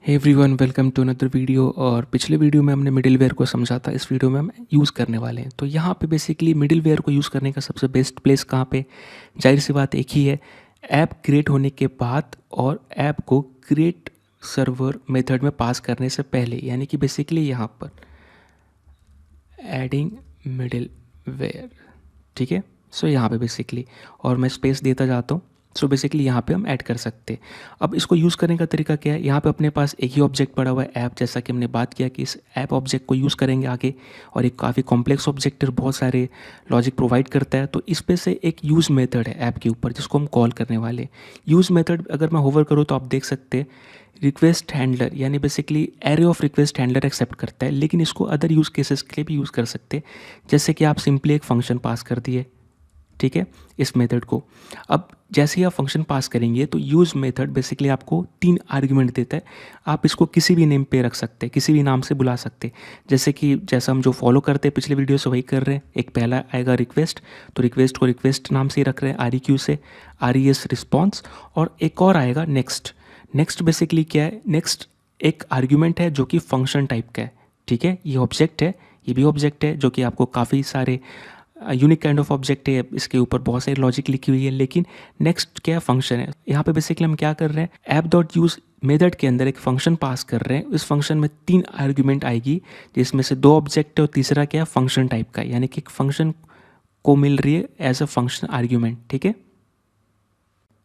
Hey everyone, welcome to another video. और पिछले video में हमने मिडिलवेयर को समझा था, इस वीडियो में हम यूज़ करने वाले हैं। तो यहाँ पे बेसिकली मिडिलवेयर को यूज़ करने का सबसे बेस्ट प्लेस कहाँ पे, जाहिर सी बात एक ही है, ऐप क्रिएट होने के बाद और ऐप को क्रिएट सर्वर मेथड में पास करने से पहले, यानी कि बेसिकली यहाँ पर एडिंग मिडिलवेयर। ठीक है, सो यहाँ पे बेसिकली, और मैं स्पेस देता जाता हूँ। सो बेसिकली यहाँ पे हम ऐड कर सकते हैं। अब इसको यूज़ करने का तरीका क्या है, यहाँ पे अपने पास एक ही ऑब्जेक्ट पड़ा हुआ है ऐप, जैसा कि हमने बात किया कि इस ऐप ऑब्जेक्ट को यूज़ करेंगे आगे, और एक काफ़ी कॉम्प्लेक्स ऑब्जेक्ट है, बहुत सारे लॉजिक प्रोवाइड करता है। तो इस पे से एक यूज़ मेथड है ऐप के ऊपर जिसको हम कॉल करने वाले। यूज़ मेथड अगर मैं होवर करूँ तो आप देख सकते हैं रिक्वेस्ट हैंडलर, यानी basically array of request handler accept करता है, लेकिन इसको अदर यूज़ केसेस के लिए भी यूज़ कर सकते हैं। जैसे कि आप सिंपली एक फंक्शन पास कर दिए, ठीक है, इस मेथड को। अब जैसे ही आप फंक्शन पास करेंगे तो यूज़ मेथड बेसिकली आपको 3 आर्गुमेंट देता है। आप इसको किसी भी नेम पे रख सकते हैं, किसी भी नाम से बुला सकते हैं। जैसा हम जो फॉलो करते हैं पिछले वीडियो से वही कर रहे हैं। एक पहला आएगा रिक्वेस्ट, तो रिक्वेस्ट को रिक्वेस्ट नाम से ही रख रहे हैं, REQ से, RES रिस्पॉन्स। और एक और आएगा नेक्स्ट। नेक्स्ट बेसिकली क्या है, नेक्स्ट एक आर्ग्यूमेंट है जो कि फंक्शन टाइप का है। ठीक है, ये ऑब्जेक्ट है, ये भी ऑब्जेक्ट है, जो कि आपको काफ़ी सारे यूनिक काइंड ऑफ ऑब्जेक्ट है, इसके ऊपर बहुत सारी लॉजिक लिखी हुई है। लेकिन नेक्स्ट क्या फंक्शन है, यहाँ पे बेसिकली हम क्या कर रहे हैं, ऐप डॉट यूज़ मेथड के अंदर एक फंक्शन पास कर रहे हैं। इस फंक्शन में 3 आर्ग्यूमेंट आएगी, जिसमें से 2 ऑब्जेक्ट है और तीसरा क्या है, फंक्शन टाइप का, यानी कि एक फंक्शन को मिल रही है एज अ फंक्शन आर्ग्यूमेंट। ठीक है,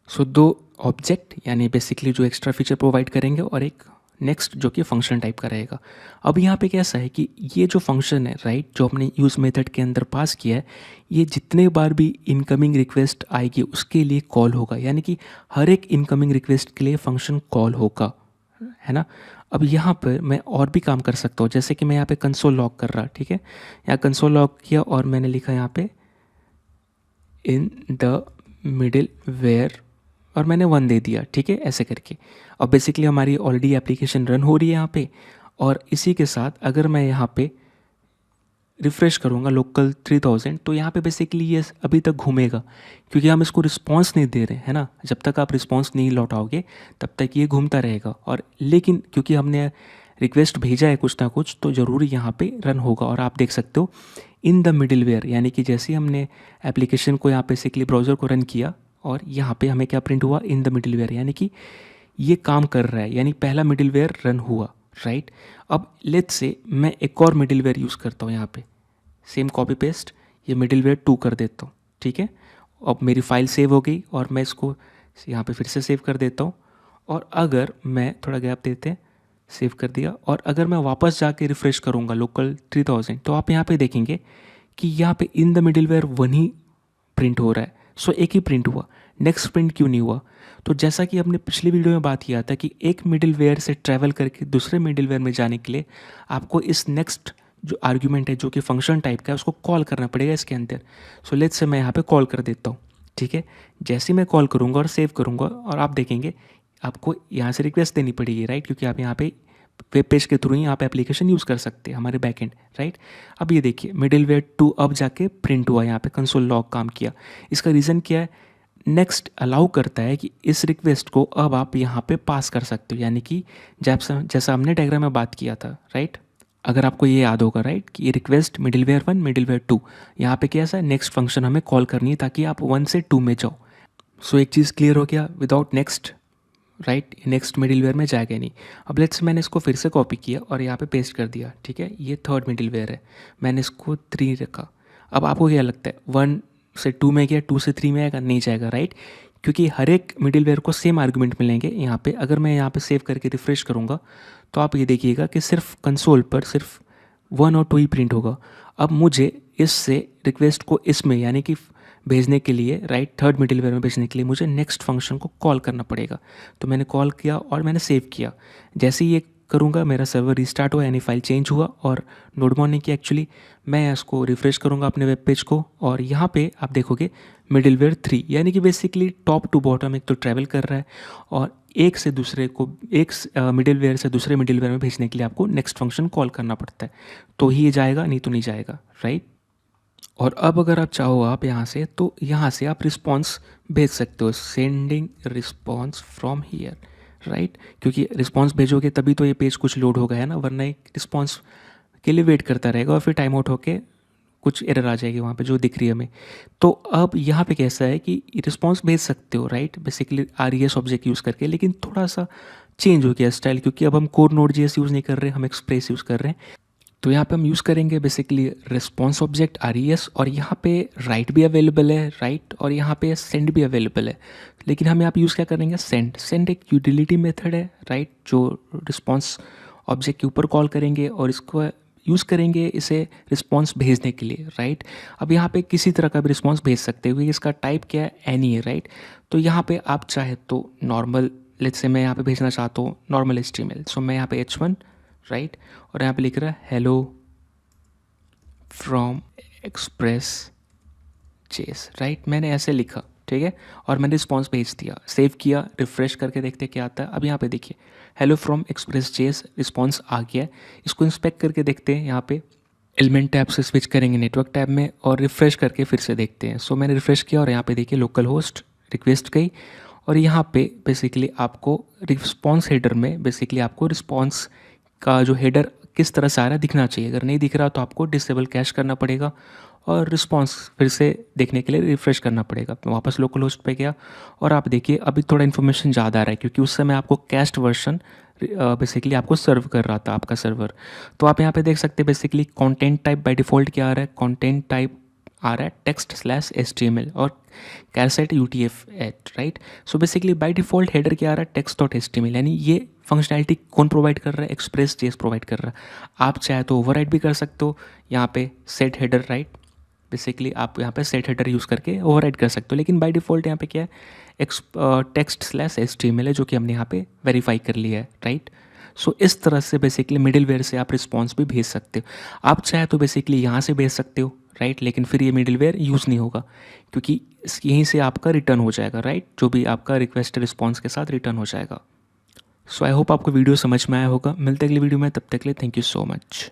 सो 2 ऑब्जेक्ट यानी बेसिकली जो एक्स्ट्रा फीचर प्रोवाइड करेंगे, और एक नेक्स्ट जो कि फंक्शन टाइप का रहेगा। अब यहाँ पे कैसा है कि ये जो फंक्शन है, राइट, जो हमने यूज़ मेथड के अंदर पास किया है, ये जितने बार भी इनकमिंग रिक्वेस्ट आएगी उसके लिए कॉल होगा, यानी कि हर एक इनकमिंग रिक्वेस्ट के लिए फंक्शन कॉल होगा, है ना। अब यहाँ पर मैं और भी काम कर सकता हूँ, जैसे कि मैं यहाँ पे कंसोल लॉग कर रहा, ठीक है, यहाँ कंसोल लॉग किया और मैंने लिखा यहाँ पे इन द मिडिल वेयर, और मैंने 1 दे दिया। ठीक है, ऐसे करके अब बेसिकली हमारी ऑलरेडी एप्लीकेशन रन हो रही है यहाँ पे। और इसी के साथ अगर मैं यहाँ पे रिफ़्रेश करूँगा लोकल 3000, तो यहाँ पे बेसिकली ये अभी तक घूमेगा, क्योंकि हम इसको रिस्पांस नहीं दे रहे हैं, है ना। जब तक आप रिस्पांस नहीं लौटाओगे तब तक ये घूमता रहेगा। और लेकिन क्योंकि हमने रिक्वेस्ट भेजा है कुछ ना कुछ, तो ज़रूर यहाँ पे रन होगा। और आप देख सकते हो इन द मिडिलवेयर, यानी कि जैसे ही हमने एप्लीकेशन को यहाँ बेसिकली ब्राउज़र को रन किया, और यहाँ पे हमें क्या प्रिंट हुआ, इन द मिडिलवेयर, यानी कि ये काम कर रहा है, यानी पहला मिडिलवेयर रन हुआ, राइट। अब लेट्स से मैं एक और मिडिलवेयर यूज़ करता हूँ, यहाँ पे सेम कॉपी पेस्ट, ये मिडिलवेयर 2 कर देता हूँ। ठीक है, अब मेरी फाइल सेव हो गई, और मैं इसको यहाँ पे फिर से सेव कर देता हूँ। और अगर मैं थोड़ा गैप देते हैं, सेव कर दिया, और अगर मैं वापस जाके रिफ़्रेश करूँगा लोकल 3000, तो आप यहाँ पे देखेंगे कि यहाँ पे in the middleware 1 he print हो रहा है। सो एक ही प्रिंट हुआ, नेक्स्ट प्रिंट क्यों नहीं हुआ। तो जैसा कि हमने पिछली वीडियो में बात किया था कि एक मिडिलवेयर से ट्रैवल करके दूसरे मिडिलवेयर में जाने के लिए आपको इस नेक्स्ट जो आर्ग्यूमेंट है, जो कि फंक्शन टाइप का है, उसको कॉल करना पड़ेगा इसके अंदर। सो लेट्स से मैं यहाँ पे कॉल कर देता हूँ। ठीक है, जैसे ही मैं कॉल करूँगा और सेव करूँगा, और आप देखेंगे आपको यहाँ से रिक्वेस्ट देनी पड़ेगी, राइट, क्योंकि आप यहाँ पे वेब पेज के थ्रू ही आप एप्लीकेशन यूज़ कर सकते हैं, हमारे बैकएंड, राइट। अब ये देखिए मिडिलवेयर 2 अब जाके प्रिंट हुआ, यहाँ पे कंसोल लॉग काम किया। इसका रीज़न क्या है, नेक्स्ट अलाउ करता है कि इस रिक्वेस्ट को अब आप यहाँ पे पास कर सकते हो, यानी कि जैसा हमने डायग्राम में बात किया था, राइट। अगर आपको ये याद होगा, राइट, कि ये रिक्वेस्ट मिडिलवेयर 1 मिडिलवेयर 2, यहाँ पे कैसा है, नेक्स्ट फंक्शन हमें कॉल करनी है ताकि आप 1 से 2 में जाओ। सो एक चीज़ क्लियर हो गया, without next, right, next middleware में जाएगा नहीं। अब लेट्स मैंने इसको फिर से कॉपी किया और यहाँ पे पेस्ट कर दिया। ठीक है, ये थर्ड मिडिलवेयर है, मैंने इसको 3 रखा। अब आपको क्या लगता है, 1 से 2 में गया, 2 से 3 में आएगा, नहीं जाएगा, राइट, क्योंकि हर एक मिडिलवेयर को सेम आर्गुमेंट मिलेंगे यहाँ पे। अगर मैं यहाँ पे सेव करके रिफ़्रेश करूँगा, तो आप ये देखिएगा कि सिर्फ कंसोल पर सिर्फ 1 और 2 ही प्रिंट होगा। अब मुझे इससे रिक्वेस्ट को इसमें, यानी कि भेजने के लिए, राइट, थर्ड मिडिलवेयर में भेजने के लिए मुझे नेक्स्ट फंक्शन को कॉल करना पड़ेगा। तो मैंने कॉल किया और मैंने सेव किया। जैसे ही ये करूँगा मेरा सर्वर रिस्टार्ट हुआ, यानी फाइल चेंज हुआ, और लोड मॉर्निंग की एक्चुअली मैं इसको रिफ़्रेश करूँगा अपने वेब पेज को, और यहाँ पे आप देखोगे मिडिलवेयर 3, यानी कि बेसिकली टॉप टू बॉटम एक तो ट्रैवल कर रहा है, और एक से दूसरे को, एक मिडिलवेयर से दूसरे मिडिलवेयर में भेजने के लिए आपको नेक्स्ट फंक्शन कॉल करना पड़ता है, तो ही ये जाएगा, नहीं तो नहीं जाएगा, राइट। और अब अगर आप चाहो आप यहाँ से, तो यहाँ से आप रिस्पॉन्स भेज सकते हो, sending response from here, right, क्योंकि रिस्पॉन्स भेजोगे तभी तो ये पेज कुछ लोड होगा, है ना, वरना एक रिस्पॉन्स के लिए वेट करता रहेगा और फिर टाइम आउट होके कुछ एरर आ जाएगी वहाँ पे जो दिख रही है हमें। तो अब यहाँ पे कैसा है कि रिस्पॉन्स भेज सकते हो, right, basically RES object use करके, लेकिन थोड़ा सा चेंज हो गया स्टाइल, क्योंकि अब हम कोर Node.js यूज़ नहीं कर रहे, हम एक्सप्रेस यूज़ कर रहे हैं। तो यहाँ पे हम यूज़ करेंगे बेसिकली रिस्पॉन्स ऑब्जेक्ट RES, और यहाँ पे राइट भी अवेलेबल है, राइट, और यहाँ पे सेंड भी अवेलेबल है। लेकिन हम यहाँ पे यूज़ क्या करेंगे, सेंड एक यूटिलिटी मेथड है, राइट, जो रिस्पॉन्स ऑब्जेक्ट के ऊपर कॉल करेंगे और इसको यूज़ करेंगे इसे रिस्पॉन्स भेजने के लिए, राइट। अब यहाँ पे किसी तरह का भी रिस्पॉन्स भेज सकते हो, क्योंकि इसका टाइप क्या है, एनी है, राइट। तो यहाँ पे आप चाहे तो नॉर्मल, लेट्स से मैं यहाँ पे भेजना चाहता हूँ नॉर्मल HTML, सो मैं यहाँ पे H1, राइट, और यहाँ पे लिख रहा है हेलो फ्रॉम एक्सप्रेस जेस, राइट, मैंने ऐसे लिखा, ठीक है, और मैंने रिस्पॉन्स भेज दिया, सेव किया, रिफ्रेश करके देखते क्या आता है। अब यहाँ पे देखिए हेलो फ्रॉम एक्सप्रेस जेस रिस्पॉन्स आ गया है। इसको इंस्पेक्ट करके देखते हैं, यहाँ पे एलिमेंट टैब से स्विच करेंगे नेटवर्क टैब में और रिफ्रेश करके फिर से देखते हैं। सो मैंने रिफ्रेश किया और यहाँ पे देखिए लोकल होस्ट रिक्वेस्ट गई, और यहाँ पे बेसिकली आपको रिस्पॉन्स हेडर में बेसिकली आपको रिस्पॉन्स का जो हेडर किस तरह से आ रहा है दिखना चाहिए। अगर नहीं दिख रहा तो आपको डिसेबल कैश करना पड़ेगा और रिस्पॉन्स फिर से देखने के लिए रिफ़्रेश करना पड़ेगा। मैं वापस लोकल होस्ट पे गया और आप देखिए अभी थोड़ा इन्फॉर्मेशन ज़्यादा आ रहा है, क्योंकि उस समय आपको कैश्ड वर्जन बेसिकली आपको सर्व कर रहा था आपका सर्वर। तो आप यहाँ पे देख सकते हैं basically content type by default क्या आ रहा है, कंटेंट टाइप आ रहा है text/html और कैरसेट UTF-8, right. So basically by default header क्या आ रहा है, text.html, यानी ये फंक्शनैलिटी कौन प्रोवाइड कर रहा है, एक्सप्रेस.js प्रोवाइड कर रहा है। आप चाहे तो ओवरराइड भी कर सकते हो यहाँ पे सेट हेडर, राइट, बेसिकली आप यहाँ पे सेट हेडर यूज़ करके ओवरराइड कर सकते हो, लेकिन बाय डिफ़ॉल्ट यहाँ पे क्या है, text/html है, जो कि हमने यहाँ पे वेरीफाई कर लिया है, राइट। सो इस तरह से बेसिकली मिडिलवेयर से आप रिस्पॉन्स भी भेज सकते हो। आप चाहे तो बेसिकली यहाँ से भेज सकते हो, राइट, लेकिन फिर ये मिडिलवेयर यूज़ नहीं होगा, क्योंकि यहीं से आपका रिटर्न हो जाएगा, राइट, जो भी आपका रिक्वेस्ट रिस्पॉन्स के साथ रिटर्न हो जाएगा। सो आई होप आपको वीडियो समझ में आया होगा। मिलते अगली वीडियो में, तब तक के लिए थैंक यू सो मच।